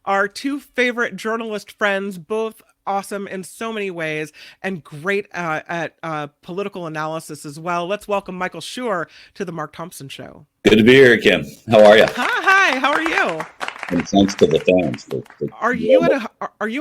our two favorite journalist friends, both awesome in so many ways and great at political analysis as well. Let's welcome Michael Shure to the Mark Thompson Show. Good to be here, Kim. How are you? Hi. How are you? And thanks to the fans. Are you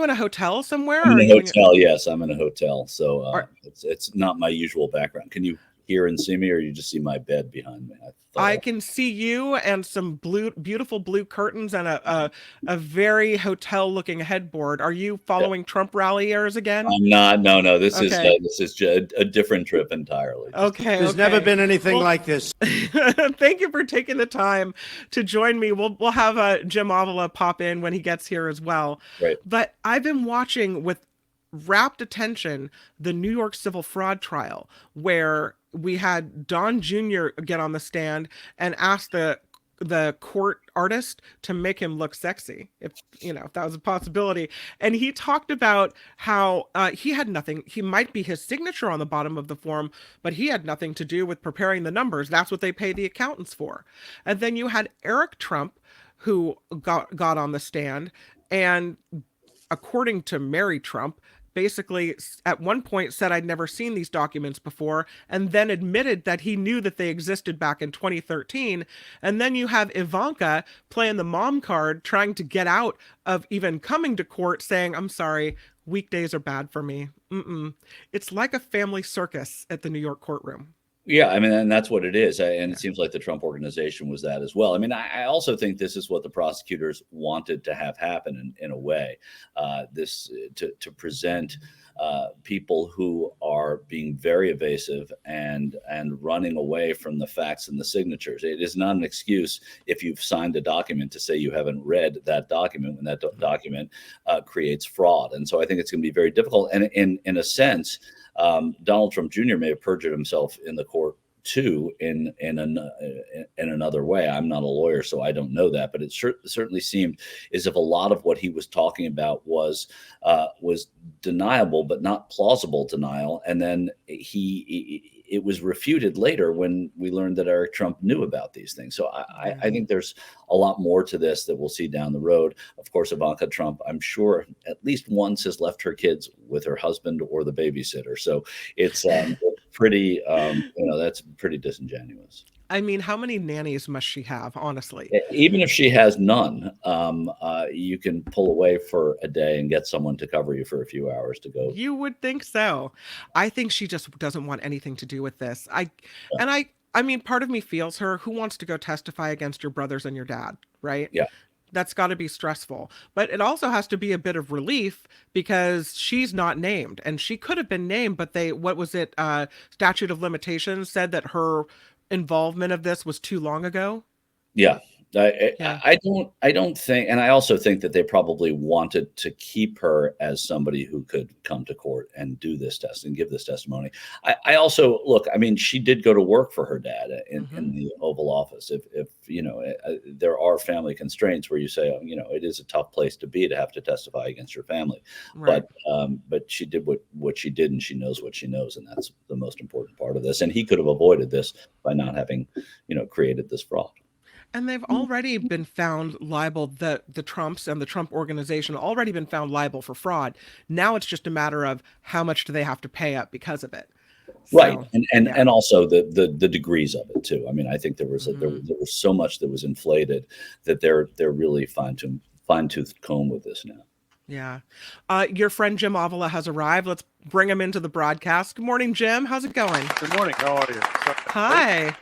in a hotel somewhere? I'm Or are in a you hotel. Yes, I'm in a hotel. So are, it's not my usual background. Can you hear and see me, or you just see my bed behind me? I can see you and some beautiful blue curtains and a very hotel-looking headboard. Are you Yeah. following Trump ralliers again? I'm not. No. This Okay. is just a different trip entirely. There's never been anything like this. Thank you for taking the time to join me. We'll have Jim Avila pop in when he gets here as well. Right. But I've been watching with rapt attention the New York civil fraud trial, where we had Don Jr. get on the stand and ask the court artist to make him look sexy, if that was a possibility. And he talked about how he had nothing. He might be his signature on the bottom of the form, but he had nothing to do with preparing the numbers. That's what they pay the accountants for. And then you had Eric Trump, who got on the stand, and according to Mary Trump, basically at one point said I'd never seen these documents before, and then admitted that he knew that they existed back in 2013. And then you have Ivanka playing the mom card, trying to get out of even coming to court, saying, I'm sorry, weekdays are bad for me. It's like a family circus at the New York courtroom. Yeah, I mean, and that's what it is. And it seems like the Trump organization was that as well. I mean, I also think this is what the prosecutors wanted to have happen in a way, to present people who are being very evasive and running away from the facts and the signatures. It is not an excuse if you've signed a document to say you haven't read that document when that document creates fraud. And so I think it's going to be very difficult. And in a sense, Donald Trump Jr. may have perjured himself in the court too, in another way. I'm not a lawyer, so I don't know that, but it certainly seemed as if a lot of what he was talking about was deniable, but not plausible denial. And then it was refuted later when we learned that Eric Trump knew about these things. So I think there's a lot more to this that we'll see down the road. Of course, Ivanka Trump, I'm sure at least once has left her kids with her husband or the babysitter. So it's pretty, that's pretty disingenuous. I mean, how many nannies must she have, honestly? Even if she has none, you can pull away for a day and get someone to cover you for a few hours to go. You would think so. I think she just doesn't want anything to do with this. I mean, part of me feels her. Who wants to go testify against your brothers and your dad, right? Yeah. That's got to be stressful. But it also has to be a bit of relief because she's not named. And she could have been named, but statute of limitations said that her involvement of this was too long ago. Yeah. I don't think, and I also think that they probably wanted to keep her as somebody who could come to court and do this test and give this testimony. I also look, I mean, she did go to work for her dad in the Oval Office. If there are family constraints where you say, it is a tough place to be to have to testify against your family, right. But she did what she did, and she knows what she knows, and that's the most important part of this. And he could have avoided this by not having, created this fraud. And they've already been found liable, the Trumps and the Trump organization already been found liable for fraud. Now it's just a matter of how much do they have to pay up because of it. Right. And also the degrees of it too. I mean, I think there was so much that was inflated that they're really fine-tooth comb with this now. Yeah. Your friend Jim Avila has arrived. Let's bring him into the broadcast. Good morning, Jim. How's it going? Good morning. How are you? Hi.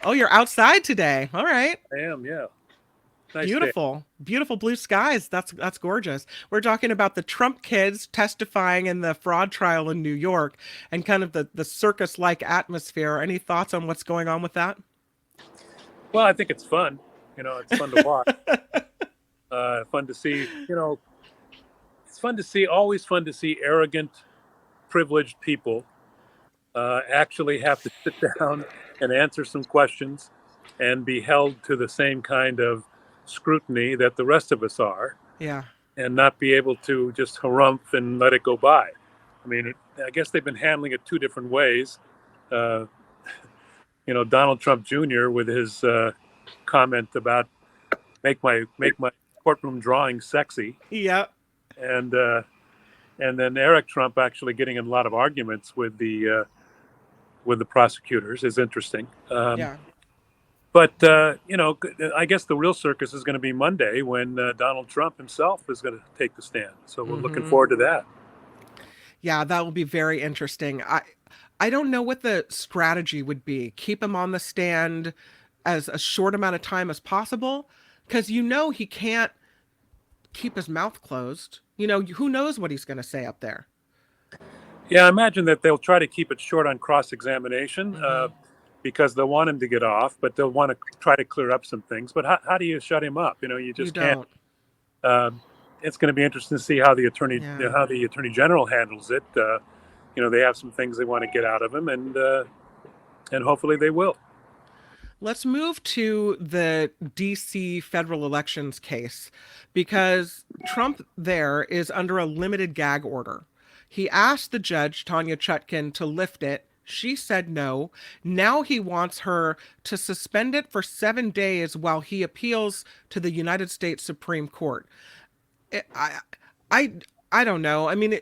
Oh, you're outside today. All right. I am, yeah. Nice Beautiful. day. Beautiful blue skies. That's gorgeous. We're talking about the Trump kids testifying in the fraud trial in New York and kind of the circus-like atmosphere. Any thoughts on what's going on with that? Well, I think it's fun. It's fun to watch. Fun to see, it's always fun to see arrogant, privileged people actually have to sit down and answer some questions and be held to the same kind of scrutiny that the rest of us are. Yeah. And not be able to just harumph and let it go by. I mean, I guess they've been handling it two different ways. Donald Trump Jr. with his comment about make my courtroom drawing sexy, Yep. and then Eric Trump actually getting in a lot of arguments with the prosecutors is interesting. Yeah. But I guess the real circus is going to be Monday when Donald Trump himself is going to take the stand. So we're looking forward to that. Yeah, that will be very interesting. I don't know what the strategy would be. Keep him on the stand as a short amount of time as possible, because he can't keep his mouth closed. Who knows what he's going to say up there. Yeah, I imagine that they'll try to keep it short on cross-examination because they'll want him to get off, but they'll want to try to clear up some things. But how do you shut him up? You just can't. It's going to be interesting to see how the attorney general handles it. They have some things they want to get out of him, and hopefully they will. Let's move to the DC federal elections case, because Trump there is under a limited gag order. He asked the judge, Tanya Chutkin, to lift it. She said no. Now he wants her to suspend it for 7 days while he appeals to the United States Supreme Court. I don't know. I mean,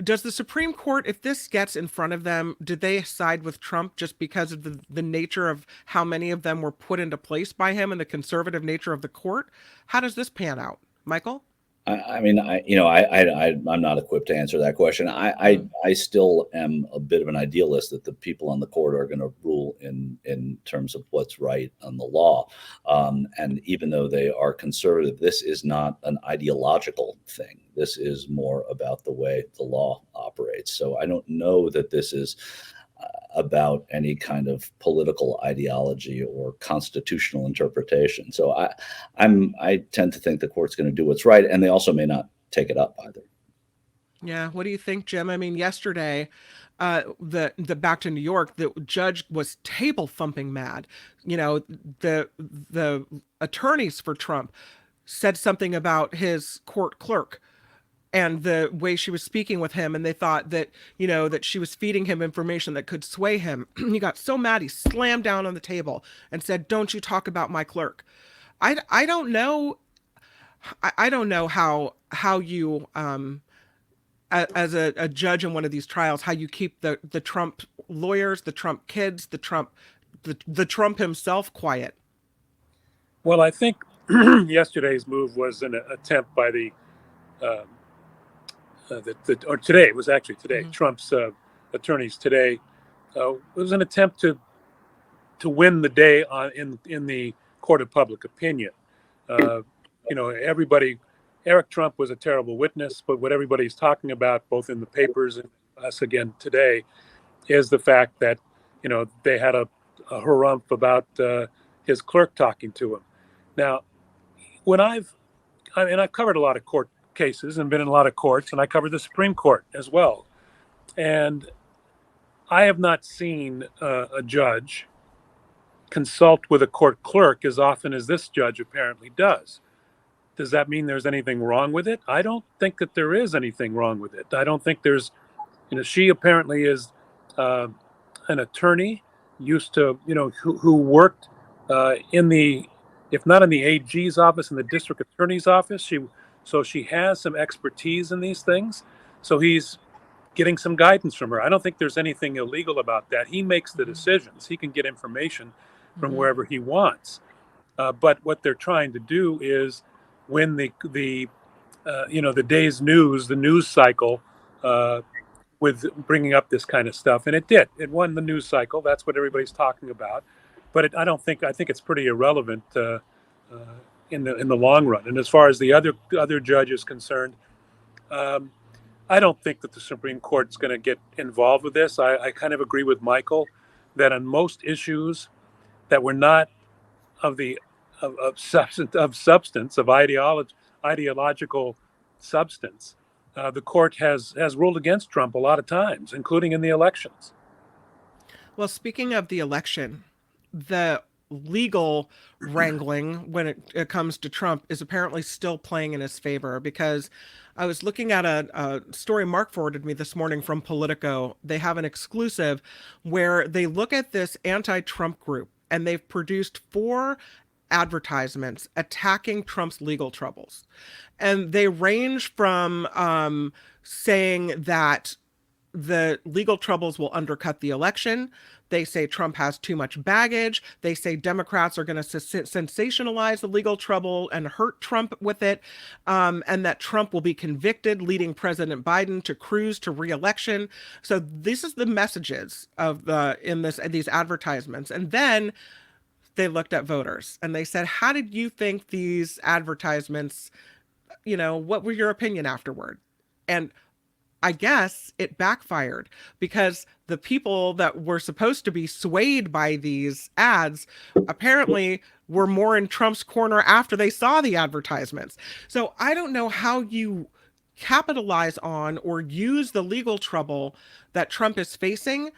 does the Supreme Court, if this gets in front of them, did they side with Trump just because of the nature of how many of them were put into place by him and the conservative nature of the court? How does this pan out, Michael? I'm not equipped to answer that question. I still am a bit of an idealist that the people on the court are going to rule in terms of what's right on the law. And even though they are conservative, this is not an ideological thing. This is more about the way the law operates. So I don't know that this is about any kind of political ideology or constitutional interpretation. So I tend to think the court's going to do what's right, and they also may not take it up either. Yeah, what do you think, Jim? I mean, yesterday, the back to New York, the judge was table thumping mad. The attorneys for Trump said something about his court clerk and the way she was speaking with him, and they thought that that she was feeding him information that could sway him. He got so mad he slammed down on the table and said, "Don't you talk about my clerk." I don't know. I don't know how you as a judge in one of these trials, how you keep the Trump lawyers, the Trump kids, the Trump himself quiet. Well, I think yesterday's move was an attempt by or today, it was actually today, Trump's attorneys today, it was an attempt to win the day in the court of public opinion. Eric Trump was a terrible witness, but what everybody's talking about, both in the papers and us again today, is the fact that, they had a harumph about his clerk talking to him. Now, I've covered a lot of court cases and been in a lot of courts, and I covered the Supreme Court as well. And I have not seen a judge consult with a court clerk as often as this judge apparently does. Does that mean there's anything wrong with it? I don't think that there is anything wrong with it. I don't think there's, she apparently is an attorney used to, who worked if not in the AG's office, in the district attorney's office. So she has some expertise in these things. So he's getting some guidance from her. I don't think there's anything illegal about that. He makes the decisions. He can get information from wherever he wants. But what they're trying to do is win the day's news, the news cycle, with bringing up this kind of stuff. And it did. It won the news cycle. That's what everybody's talking about. But I think it's pretty irrelevant in the long run. And as far as the other judge is concerned, I don't think that the Supreme Court's going to get involved with this. I kind of agree with Michael that on most issues that were not of substance, of ideological substance, the court has ruled against Trump a lot of times, including in the elections. Well, speaking of the election, the legal wrangling when it comes to Trump is apparently still playing in his favor, because I was looking at a story Mark forwarded me this morning from Politico. They have an exclusive where they look at this anti-Trump group, and they've produced 4 advertisements attacking Trump's legal troubles. And they range from saying that the legal troubles will undercut the election. They say Trump has too much baggage. They say Democrats are going to sensationalize the legal trouble and hurt Trump with it, and that Trump will be convicted, leading President Biden to cruise to re-election. So this is the messages of these advertisements. And then they looked at voters and they said, "How did you think these advertisements? What were your opinion afterward?" And I guess it backfired, because the people that were supposed to be swayed by these ads apparently were more in Trump's corner after they saw the advertisements. So I don't know how you capitalize on or use the legal trouble that Trump is facing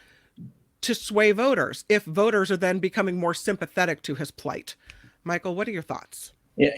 to sway voters if voters are then becoming more sympathetic to his plight. Michael, what are your thoughts? Yeah,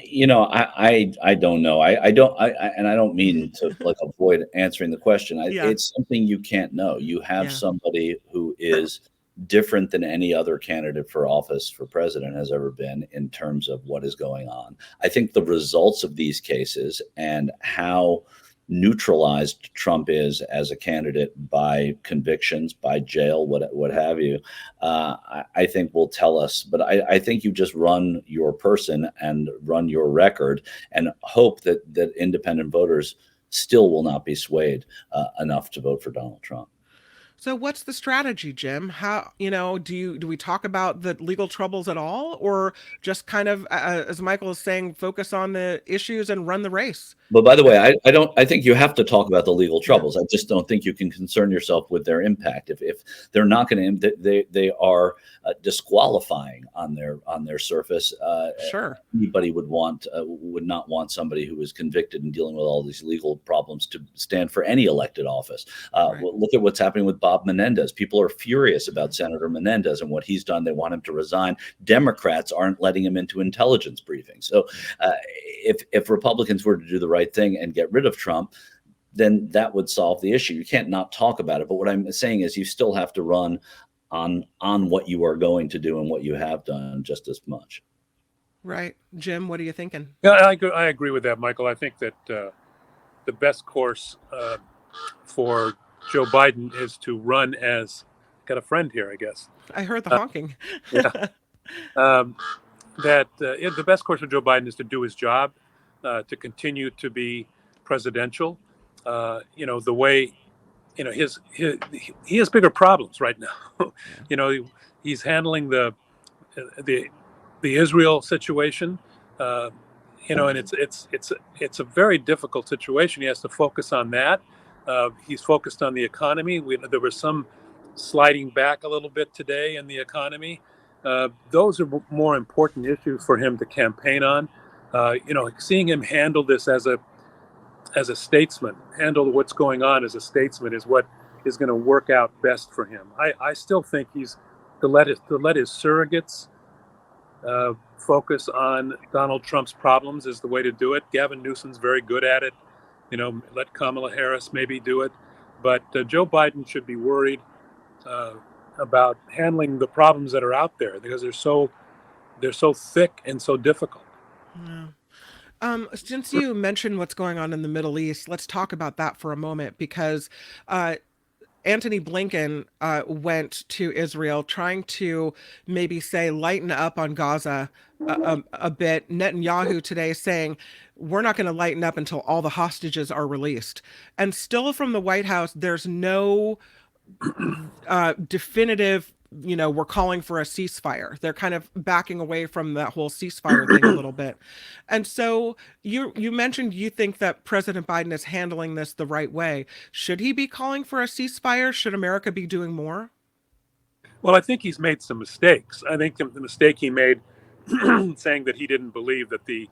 I don't know. I don't mean to like avoid answering the question. Yeah. It's something you can't know. You have somebody who is different than any other candidate for office for president has ever been in terms of what is going on. I think the results of these cases and how neutralized Trump is as a candidate by convictions, by jail, what have you, I think will tell us. But I think you just run your person and run your record and hope that independent voters still will not be swayed enough to vote for Donald Trump. So what's the strategy, Jim? How, do we talk about the legal troubles at all, or just kind of, as Michael is saying, focus on the issues and run the race? But by the way, I think you have to talk about the legal troubles. I just don't think you can concern yourself with their impact. If they're not going to, they are disqualifying on their surface. Sure. Anybody would not want somebody who is convicted and dealing with all these legal problems to stand for any elected office. Right. Well, look at what's happening with Bob Menendez. People are furious about Senator Menendez and what he's done. They want him to resign. Democrats aren't letting him into intelligence briefings. So if Republicans were to do the right thing and get rid of Trump, then that would solve the issue. You can't not talk about it. But what I'm saying is you still have to run on what you are going to do and what you have done just as much. Right. Jim, what are you thinking? Yeah, I agree with that, Michael. I think that the best course for Joe Biden is to run as, got a friend here, I guess. I heard the honking. Yeah. The best course for Joe Biden is to do his job, to continue to be presidential. The way, he has bigger problems right now. He's handling the Israel situation. And it's a very difficult situation. He has to focus on that. He's focused on the economy. There was some sliding back a little bit today in the economy. Those are more important issues for him to campaign on. Seeing him handle this as a statesman, handle what's going on as a statesman, is what is going to work out best for him. I still think he's to let his surrogates focus on Donald Trump's problems is the way to do it. Gavin Newsom's very good at it. Let Kamala Harris maybe do it. But Joe Biden should be worried about handling the problems that are out there, because they're so thick and so difficult. Yeah. Since you mentioned what's going on in the Middle East, let's talk about that for a moment, because Antony Blinken went to Israel trying to maybe say lighten up on Gaza a bit. Netanyahu today saying we're not going to lighten up until all the hostages are released. And still from the White House, there's no definitive, we're calling for a ceasefire. They're kind of backing away from that whole ceasefire thing a little bit. And so you mentioned you think that President Biden is handling this the right way. Should he be calling for a ceasefire? Should America be doing more? Well, I think he's made some mistakes. I think the mistake he made saying that he didn't believe that the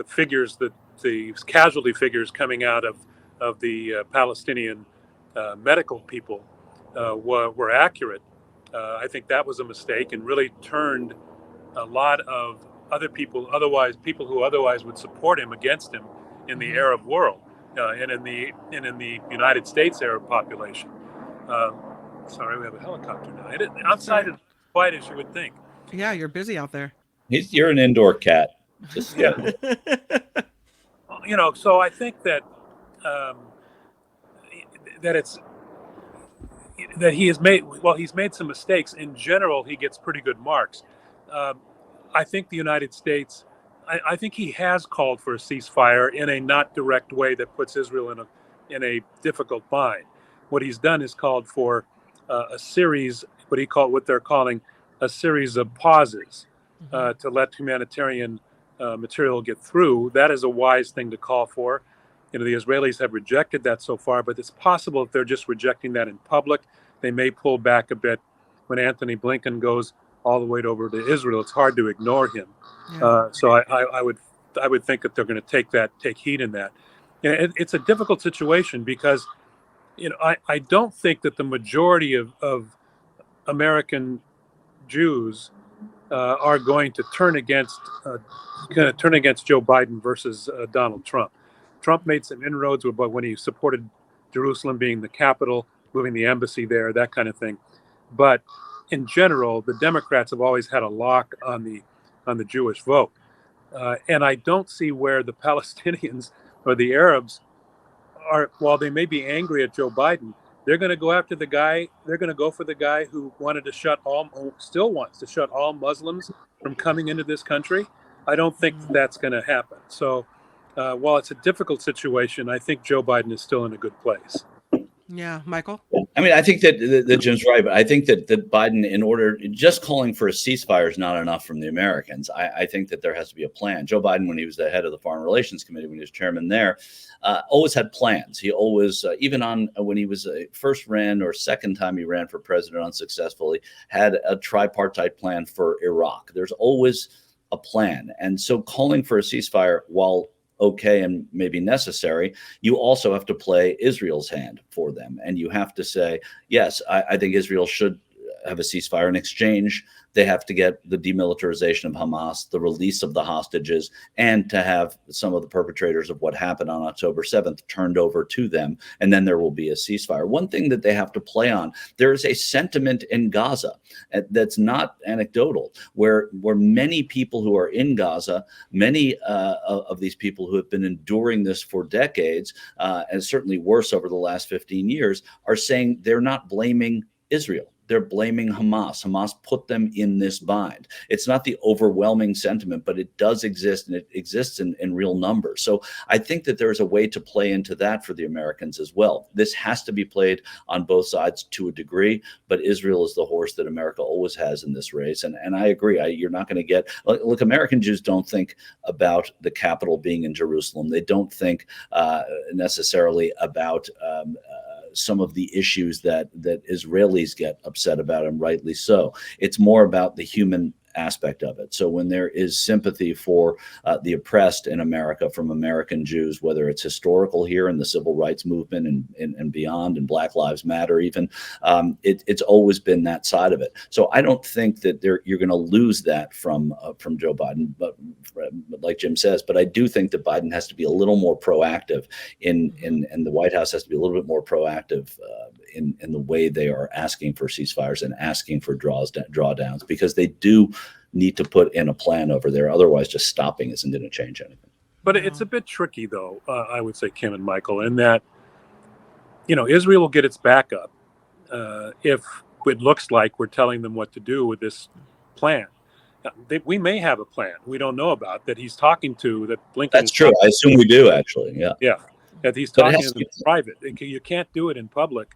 figures, that the casualty figures coming out of the Palestinian medical people were accurate. I think that was a mistake, and really turned a lot of other people who otherwise would support him against him in the Arab world and in the United States Arab population. Sorry, we have a helicopter now. Outside is quiet as you would think. Yeah, you're busy out there. You're an indoor cat. Just Yeah. So I think that um, that it's that he's made some mistakes. In general, he gets pretty good marks. Um, I think the United States, I think he has called for a ceasefire in a not direct way that puts Israel in a difficult bind. What he's done is called for a series, what they're calling a series of pauses to let humanitarian material get through. That is a wise thing to call for. The Israelis have rejected that so far, but it's possible if they're just rejecting that in public, they may pull back a bit when Anthony Blinken goes all the way over to Israel. It's hard to ignore him. Yeah. So I would think that they're going to take heed in that. It's a difficult situation because I don't think that the majority of American Jews are going to turn against Joe Biden versus Donald Trump. Trump made some inroads when he supported Jerusalem being the capital, moving the embassy there, that kind of thing. But in general, the Democrats have always had a lock on the Jewish vote, and I don't see where the Palestinians or the Arabs are. While they may be angry at Joe Biden, they're going to go after the guy. They're going to go for the guy who still wants to shut all Muslims from coming into this country. I don't think that's going to happen. So, while it's a difficult situation, I think Joe Biden is still in a good place. Yeah, Michael. I mean, I think that Jim's right, but I think that Biden, in order just calling for a ceasefire is not enough from the Americans. I think that there has to be a plan. Joe Biden, when he was the head of the Foreign Relations Committee, when he was chairman there, always had plans. He always, even on when he was first ran or second time he ran for president unsuccessfully, had a tripartite plan for Iraq. There's always a plan, and so calling for a ceasefire, while okay and maybe necessary, you also have to play Israel's hand for them. And you have to say, yes, I think Israel should have a ceasefire. In exchange, they have to get the demilitarization of Hamas, the release of the hostages, and to have some of the perpetrators of what happened on October 7th turned over to them. And then there will be a ceasefire. One thing that they have to play on, there is a sentiment in Gaza that's not anecdotal, where many people who are in Gaza, many of these people who have been enduring this for decades, and certainly worse over the last 15 years, are saying they're not blaming Israel. They're blaming Hamas. Hamas put them in this bind. It's not the overwhelming sentiment, but it does exist, and it exists in real numbers. So I think that there's a way to play into that for the Americans as well. This has to be played on both sides to a degree, but Israel is the horse that America always has in this race. And I agree. You're not going to get, look, American Jews don't think about the capital being in Jerusalem. They don't think necessarily about some of the issues that Israelis get upset about, and rightly so. It's more about the human aspect of it. So when there is sympathy for the oppressed in America from American Jews, whether it's historical here in the civil rights movement and beyond, and Black Lives Matter even, it's always been that side of it. So I don't think that you're going to lose that from Joe Biden, but like Jim says, but I do think that Biden has to be a little more proactive and the White House has to be a little bit more proactive in the way they are asking for ceasefires and asking for drawdowns, because they do need to put in a plan over there. Otherwise, just stopping isn't going to change anything. But it's a bit tricky, though, I would say, Kim and Michael, in that, Israel will get its back up if it looks like we're telling them what to do with this plan. We may have a plan we don't know about that he's talking to, that Blinken. That's true. I assume we do, actually. Yeah. Yeah. That he's talking to them in private. You can't do it in public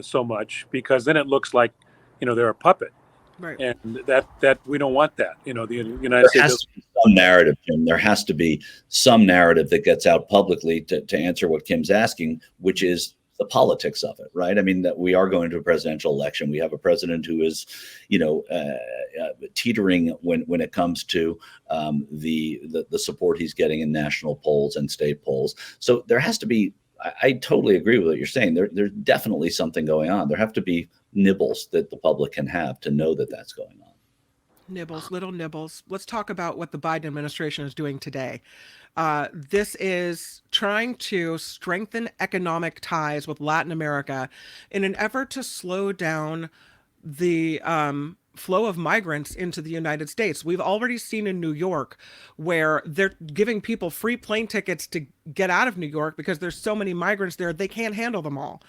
so much, because then it looks like, they're a puppet. Right. And that we don't want that. The United States. There has to be some narrative, Jim. There has to be some narrative that gets out publicly to answer what Kim's asking, which is the politics of it, right? I mean, that we are going to a presidential election. We have a president who is, teetering when it comes to the support he's getting in national polls and state polls. So there has to be. I totally agree with what you're saying. There's definitely something going on. There have to be nibbles that the public can have to know that that's going on. Nibbles, little nibbles. Let's talk about what the Biden administration is doing today. This is trying to strengthen economic ties with Latin America in an effort to slow down the flow of migrants into the United States. We've already seen in New York where they're giving people free plane tickets to get out of New York because there's so many migrants there, they can't handle them all.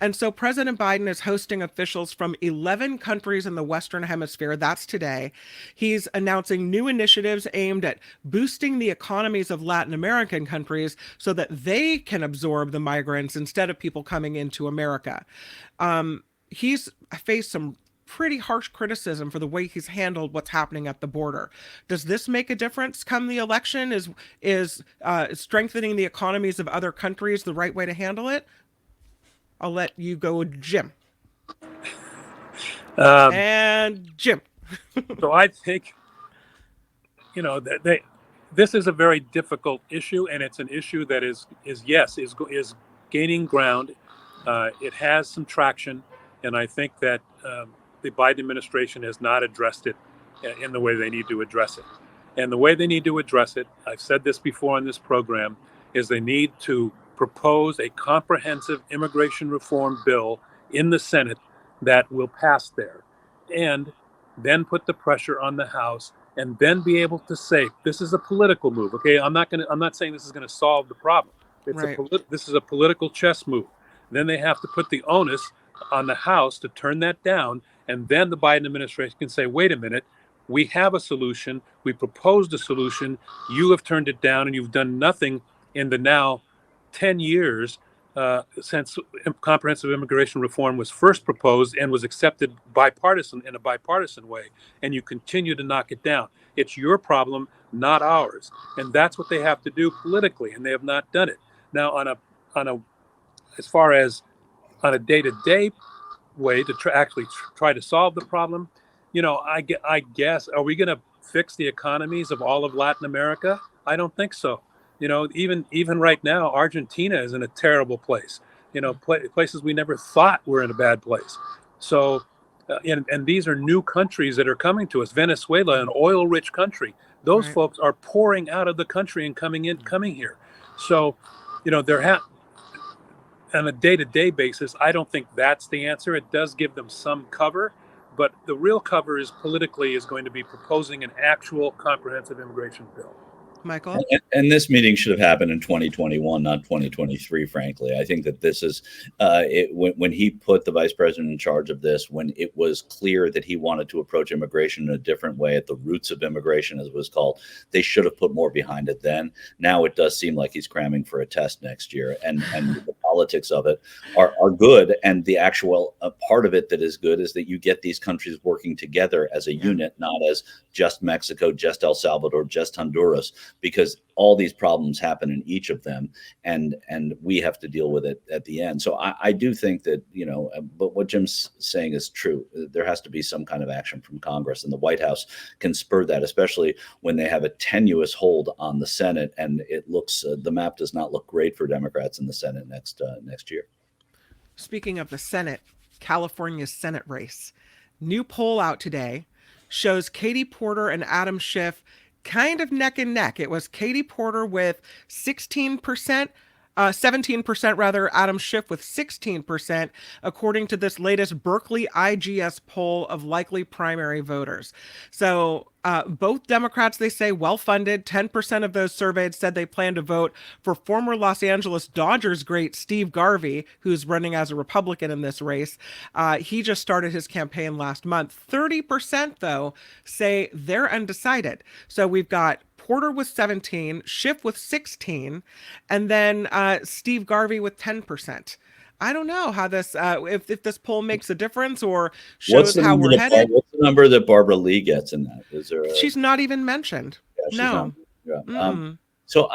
And so President Biden is hosting officials from 11 countries in the Western Hemisphere. That's today. He's announcing new initiatives aimed at boosting the economies of Latin American countries so that they can absorb the migrants instead of people coming into America. He's faced some pretty harsh criticism for the way he's handled what's happening at the border. Does this make a difference come the election? Is strengthening the economies of other countries the right way to handle it? I'll let you go, Jim. And Jim. So I think, this is a very difficult issue, and it's an issue that is gaining ground. It has some traction, and I think that the Biden administration has not addressed it in the way they need to address it. And the way they need to address it, I've said this before on this program, is they need to propose a comprehensive immigration reform bill in the Senate that will pass there, and then put the pressure on the House, and then be able to say, this is a political move. Okay, I'm not saying this is going to solve the problem. This is a political chess move. Then they have to put the onus on the House to turn that down, and then the Biden administration can say, wait a minute, we have a solution. We proposed a solution. You have turned it down, and you've done nothing in the now 10 years since comprehensive immigration reform was first proposed and was accepted in a bipartisan way, and you continue to knock it down. It's your problem, not ours. And that's what they have to do politically, and they have not done it. Now, as far as on a day-to-day way to try to solve the problem, I guess, are we going to fix the economies of all of Latin America? I don't think so. Even right now, Argentina is in a terrible place. Places we never thought were in a bad place. So, and these are new countries that are coming to us. Venezuela, an oil-rich country, those Right. folks are pouring out of the country and coming here. So, on a day-to-day basis, I don't think that's the answer. It does give them some cover, but the real cover is going to be proposing an actual comprehensive immigration bill. Michael? And this meeting should have happened in 2021, not 2023, frankly. I think that this is when he put the vice president in charge of this, when it was clear that he wanted to approach immigration in a different way at the roots of immigration, as it was called, they should have put more behind it then. Now it does seem like he's cramming for a test next year. And the politics of it are good. And the actual part of it that is good is that you get these countries working together as a unit, not as just Mexico, just El Salvador, just Honduras, because all these problems happen in each of them, and we have to deal with it at the end. So I do think that, but what Jim's saying is true. There has to be some kind of action from Congress, and the White House can spur that, especially when they have a tenuous hold on the Senate, and it looks the map does not look great for Democrats in the Senate next year. Speaking of the Senate, California's Senate race, new poll out today shows Katie Porter and Adam Schiff kind of neck and neck. It was Katie Porter with 17%, 17% rather, Adam Schiff with 16%, according to this latest Berkeley IGS poll of likely primary voters. So both Democrats, they say, well-funded. 10% of those surveyed said they plan to vote for former Los Angeles Dodgers great Steve Garvey, who's running as a Republican in this race. He just started his campaign last month. 30%, though, say they're undecided. So we've got Porter with 17, Schiff with 16, and then Steve Garvey with 10%. I don't know how this, if this poll makes a difference or shows how we're headed. What's the number that Barbara Lee gets in that? Is there? She's not even mentioned. Yeah, no. So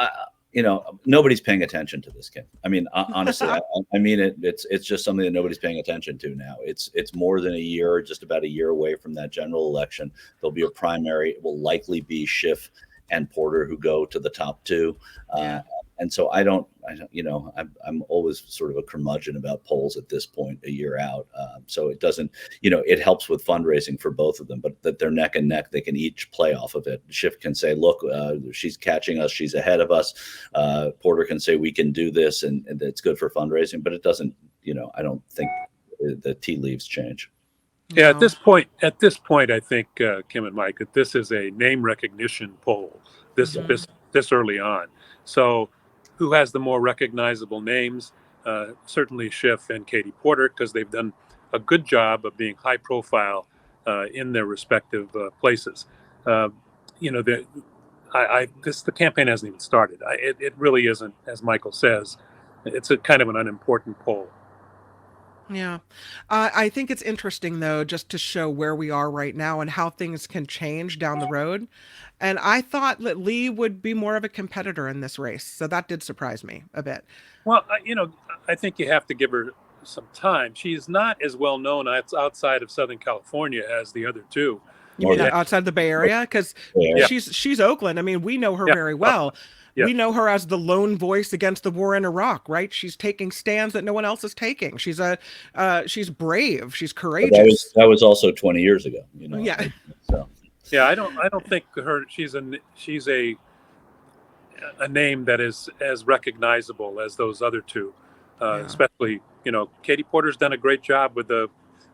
nobody's paying attention to this, Kim. I mean, honestly, I mean it. It's just something that nobody's paying attention to now. It's more than a year, just about a year away from that general election. There'll be a primary. It will likely be Schiff and Porter who go to the top two. And so I'm always sort of a curmudgeon about polls at this point, a year out. So it doesn't, it helps with fundraising for both of them, but that they're neck and neck, they can each play off of it. Schiff can say, look, she's catching us, she's ahead of us. Porter can say, we can do this, and it's good for fundraising, but it doesn't, I don't think the tea leaves change. Yeah, No. at this point, I think Kim and Mike, that this is a name recognition poll. This early on. So, who has the more recognizable names? Certainly Schiff and Katie Porter, because they've done a good job of being high profile in their respective places. Uh, you know, the campaign hasn't even started. It really isn't, as Michael says. It's a kind of an unimportant poll. Yeah. I think it's interesting, though, just to show where we are right now and how things can change down the road. And I thought that Lee would be more of a competitor in this race. So that did surprise me a bit. Well, I think you have to give her some time. She's not as well known outside of Southern California as the other two. You mean Northern. outside the Bay Area? Because Yeah. she's Oakland. I mean, we know her Yeah. very well. Yeah. We know her as the lone voice against the war in Iraq, right? She's taking stands that no one else is taking. She's brave. She's But courageous. that was also 20 years ago. You know. Yeah. So. Yeah, I don't think she's a name that is as recognizable as those other two. Yeah. Especially, Katie Porter's done a great job with the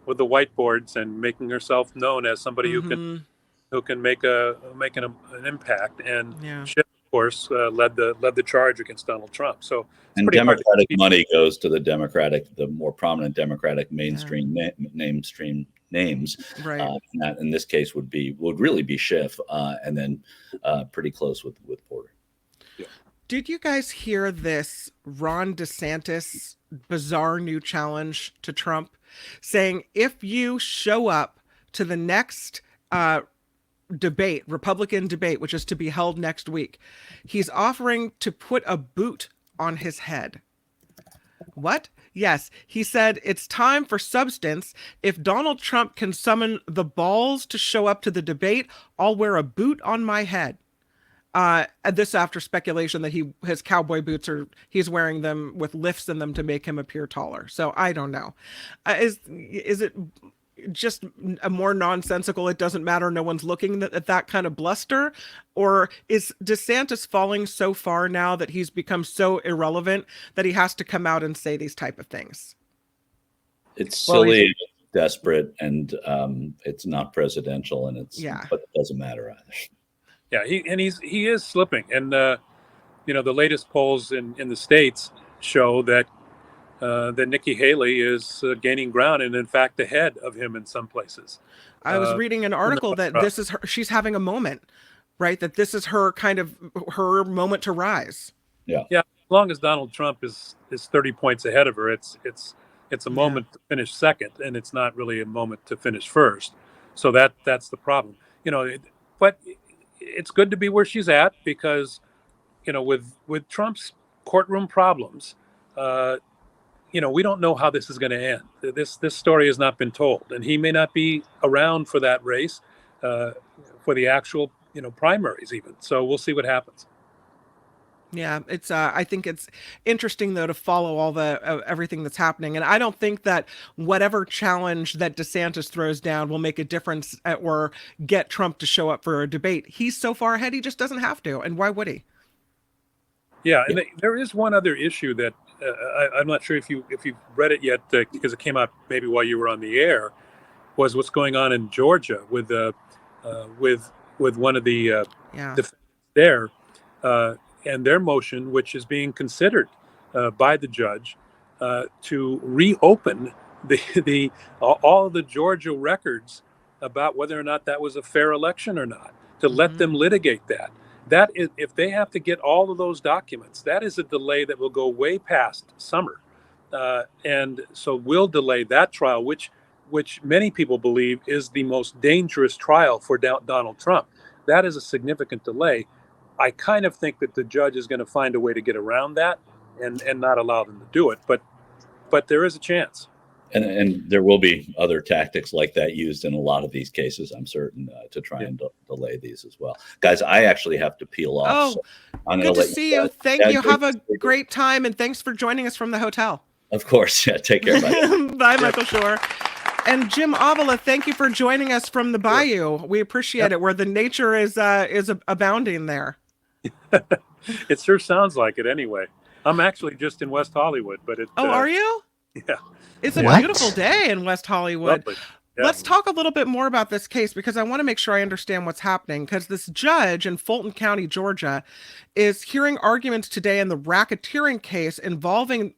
whiteboards and making herself known as somebody Mhm. who can make an impact. And Yeah. Schiff, of course, led the charge against Donald Trump. So it's And pretty hard to Democratic keep- money goes to the more prominent Democratic mainstream names. Right. And that in this case would really be Schiff, and then pretty close with Porter. Did you guys hear this Ron DeSantis bizarre new challenge to Trump saying if you show up to the next Republican debate, which is to be held next week, he's offering to put a boot on his head? What? Yes, he said it's time for substance. If Donald Trump can summon the balls to show up to the debate, I'll wear a boot on my head. And this after speculation that his cowboy boots he's wearing them with lifts in them to make him appear taller. So I don't know. Is it just a more nonsensical, it doesn't matter, no one's looking at that kind of bluster? Or is DeSantis falling so far now that he's become so irrelevant that he has to come out and say these type of things? It's silly, desperate, and it's not presidential, and but it doesn't matter either. Yeah, he is slipping, and the latest polls in the states show that Nikki Haley is gaining ground, and in fact ahead of him in some places. I was reading an article that this is she's having a moment, right? That this is her moment to rise. Yeah. As long as Donald Trump is 30 points ahead of her, it's a moment to finish second, and it's not really a moment to finish first. So that's the problem. But it's good to be where she's at because, with Trump's courtroom problems, we don't know how this is going to end. This story has not been told, and he may not be around for that race, for the actual, primaries even. So we'll see what happens. Yeah, it's. I think it's interesting though to follow all the everything that's happening, and I don't think that whatever challenge that DeSantis throws down will make a difference or get Trump to show up for a debate. He's so far ahead, he just doesn't have to, and why would he? Yeah, and there is one other issue that I'm not sure if you've read it yet because it came out maybe while you were on the air. Was what's going on in Georgia with one of the defendants there. And their motion, which is being considered by the judge, to reopen all the Georgia records about whether or not that was a fair election or not, to let them litigate that. That is, if they have to get all of those documents, that is a delay that will go way past summer, and so will delay that trial, which many people believe is the most dangerous trial for Donald Trump. That is a significant delay. I kind of think that the judge is going to find a way to get around that and not allow them to do it. But there is a chance. And there will be other tactics like that used in a lot of these cases, I'm certain, to try and delay these as well. Guys, I actually have to peel off. Oh, so good to see you. Thank you. Have a great time, and thanks for joining us from the hotel. Of course. Yeah, take care. Bye. Bye, Michael Shure. And Jim Avila, thank you for joining us from the Bayou. We appreciate it, where the nature is abounding there. It sure sounds like it anyway. I'm actually just in West Hollywood, but are you? Yeah. It's a beautiful day in West Hollywood. Lovely. let's talk a little bit more about this case, because I want to make sure I understand what's happening. Because this judge in Fulton County, Georgia, is hearing arguments today in the racketeering case involving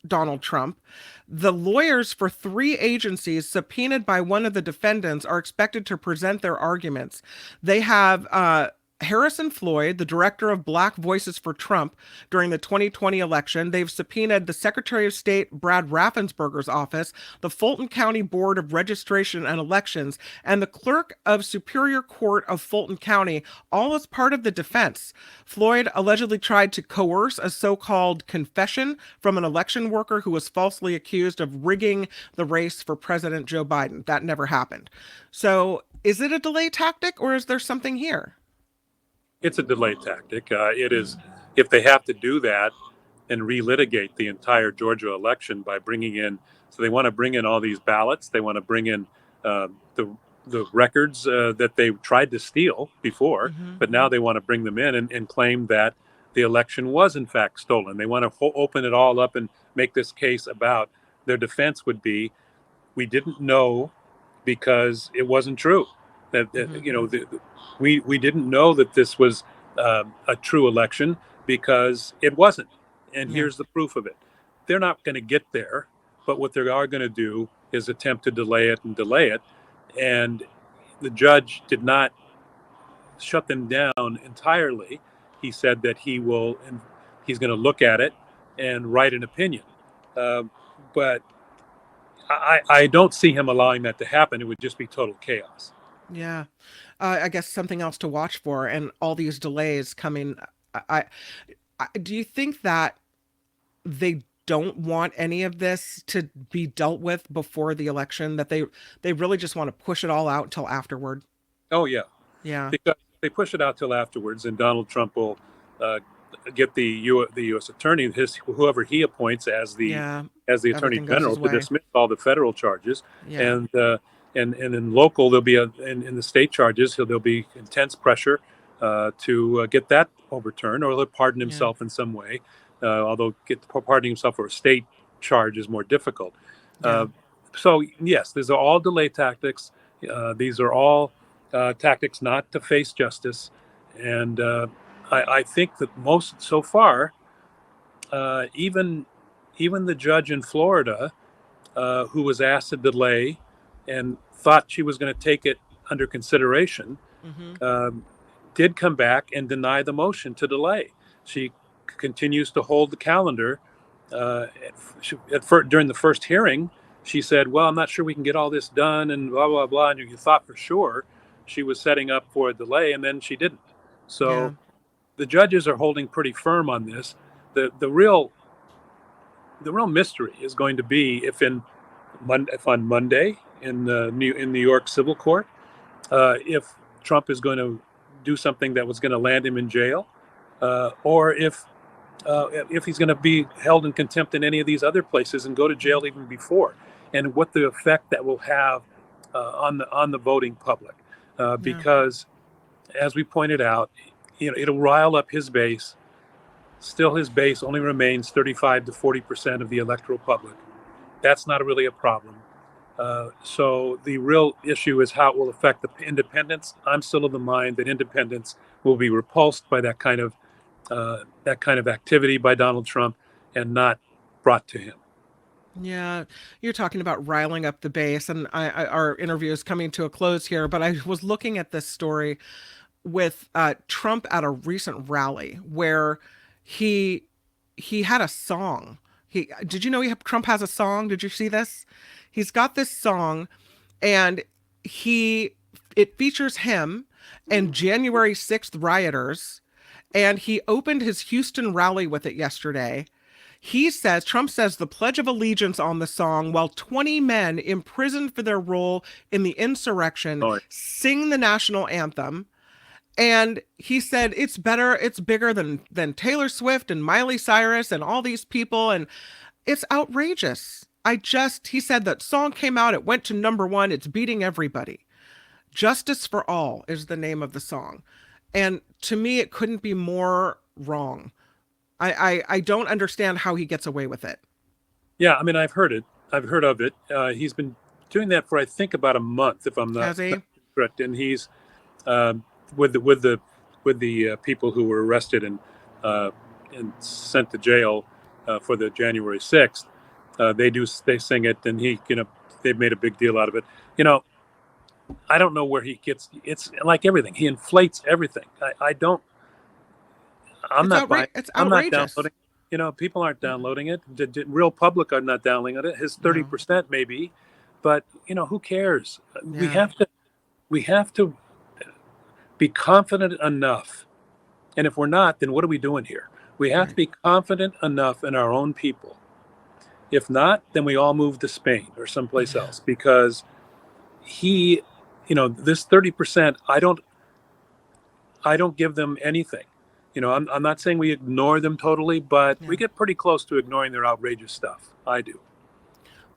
Donald Trump. The lawyers for 3 agencies subpoenaed by one of the defendants are expected to present their arguments. They have Harrison Floyd, the director of Black Voices for Trump during the 2020 election. They've subpoenaed the Secretary of State Brad Raffensperger's office, the Fulton County Board of Registration and Elections, and the Clerk of Superior Court of Fulton County, all as part of the defense. Floyd allegedly tried to coerce a so-called confession from an election worker who was falsely accused of rigging the race for President Joe Biden. That never happened. So is it a delay tactic, or is there something here? It's a delay tactic. It is, if they have to do that and relitigate the entire Georgia election by bringing in, so they want to bring in all these ballots, they want to bring in the records that they tried to steal before, but now they want to bring them in and claim that the election was in fact stolen. They want to open it all up and make this case about, their defense would be, we didn't know because it wasn't true. That we didn't know that this was a true election because it wasn't. And here's the proof of it. They're not going to get there, but what they are going to do is attempt to delay it. And the judge did not shut them down entirely. He said that he's going to look at it and write an opinion. But I don't see him allowing that to happen. It would just be total chaos. Yeah. I guess something else to watch for, and all these delays coming. Do you think that they don't want any of this to be dealt with before the election, that they really just want to push it all out until afterward? Oh, yeah. Yeah. Because if they push it out till afterwards, and Donald Trump will get the U.S. attorney, whoever he appoints as the attorney general, to dismiss all the federal charges. Yeah. And in local, there'll be in the state charges, there'll be intense pressure to get that overturned, or he'll pardon himself in some way. Although pardoning himself for a state charge is more difficult. So yes, these are all delay tactics. These are all tactics not to face justice. And I think that most so far, even the judge in Florida, who was asked to delay and thought she was going to take it under consideration, did come back and deny the motion to delay. She continues to hold the calendar. During the first hearing, she said, well, I'm not sure we can get all this done, and blah, blah, blah. And you thought for sure she was setting up for a delay, and then she didn't. So the judges are holding pretty firm on this. The real mystery is going to be if on Monday in New York civil court, if Trump is going to do something that was going to land him in jail, or if he's going to be held in contempt in any of these other places and go to jail even before, and what the effect that will have on the voting public, because as we pointed out, it'll rile up his base. Still, his base only remains 35 to 40% of the electoral public. That's not really a problem. So the real issue is how it will affect the independents. I'm still of the mind that independents will be repulsed by that kind of activity by Donald Trump and not brought to him. Yeah, you're talking about riling up the base, and our interview is coming to a close here, but I was looking at this story with Trump at a recent rally where he had a song. Did you know Trump has a song? Did you see this? He's got this song, and it features him and January 6th rioters, and he opened his Houston rally with it yesterday. Trump says the Pledge of Allegiance on the song, while 20 men imprisoned for their role in the insurrection sing the national anthem. And he said it's bigger than Taylor Swift and Miley Cyrus and all these people, and it's outrageous. He said that song came out, it went to #1, it's beating everybody. Justice for All is the name of the song. And to me, it couldn't be more wrong. I don't understand how he gets away with it. Yeah, I mean, I've heard of it. He's been doing that for, I think, about a month, if I'm not Has he? correct. And he's with the people who were arrested and sent to jail for the January 6th. They sing it, and they've made a big deal out of it. I don't know where he gets. It's like everything. He inflates everything. I don't. I'm not buying. It's I'm not outrageous. downloading. People aren't downloading it. The real public are not downloading it. His 30% maybe, but who cares? Yeah. We have to be confident enough. And if we're not, then what are we doing here? We have to be confident enough in our own people. If not, then we all move to Spain or someplace else, because this 30%, I don't give them anything. I'm not saying we ignore them totally, but we get pretty close to ignoring their outrageous stuff. I do.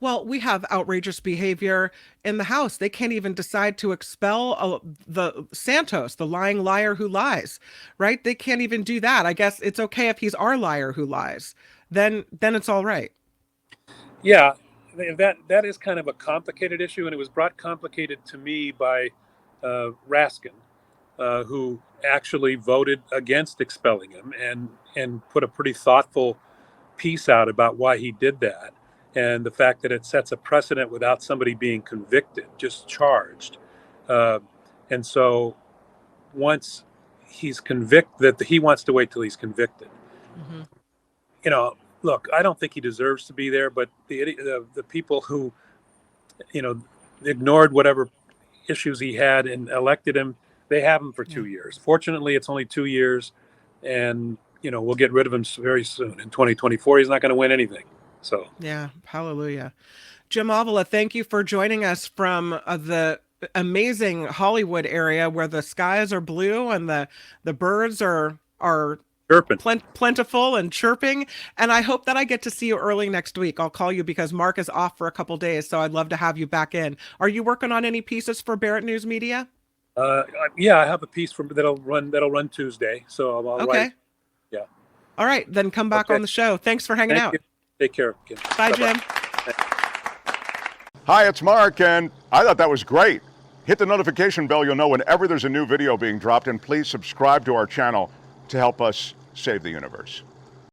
Well, we have outrageous behavior in the House. They can't even decide to expel the Santos, the lying liar who lies, right? They can't even do that. I guess it's okay if he's our liar who lies. Then it's all right. Yeah, that is kind of a complicated issue, and it was brought complicated to me by Raskin, who actually voted against expelling him and put a pretty thoughtful piece out about why he did that, and the fact that it sets a precedent without somebody being convicted, just charged. And so once he's convicted, that he wants to wait till he's convicted. Mm-hmm. Look, I don't think he deserves to be there, but the people who, ignored whatever issues he had and elected him, they have him for 2 years. Fortunately, it's only 2 years, and we'll get rid of him very soon. In 2024, he's not going to win anything. So yeah, hallelujah. Jim Avila, thank you for joining us from the amazing Hollywood area where the skies are blue and the birds are plentiful and chirping. And I hope that I get to see you early next week. I'll call you because Mark is off for a couple days, so I'd love to have you back in. Are you working on any pieces for Barrett News Media? Yeah, I have a piece that'll run Tuesday, so I'll write. Yeah. All right, then come back on the show. Thanks for hanging out. You. Take care. Bye, Jim. Hi, it's Mark, and I thought that was great. Hit the notification bell. You'll know whenever there's a new video being dropped, and please subscribe to our channel to help us save the universe.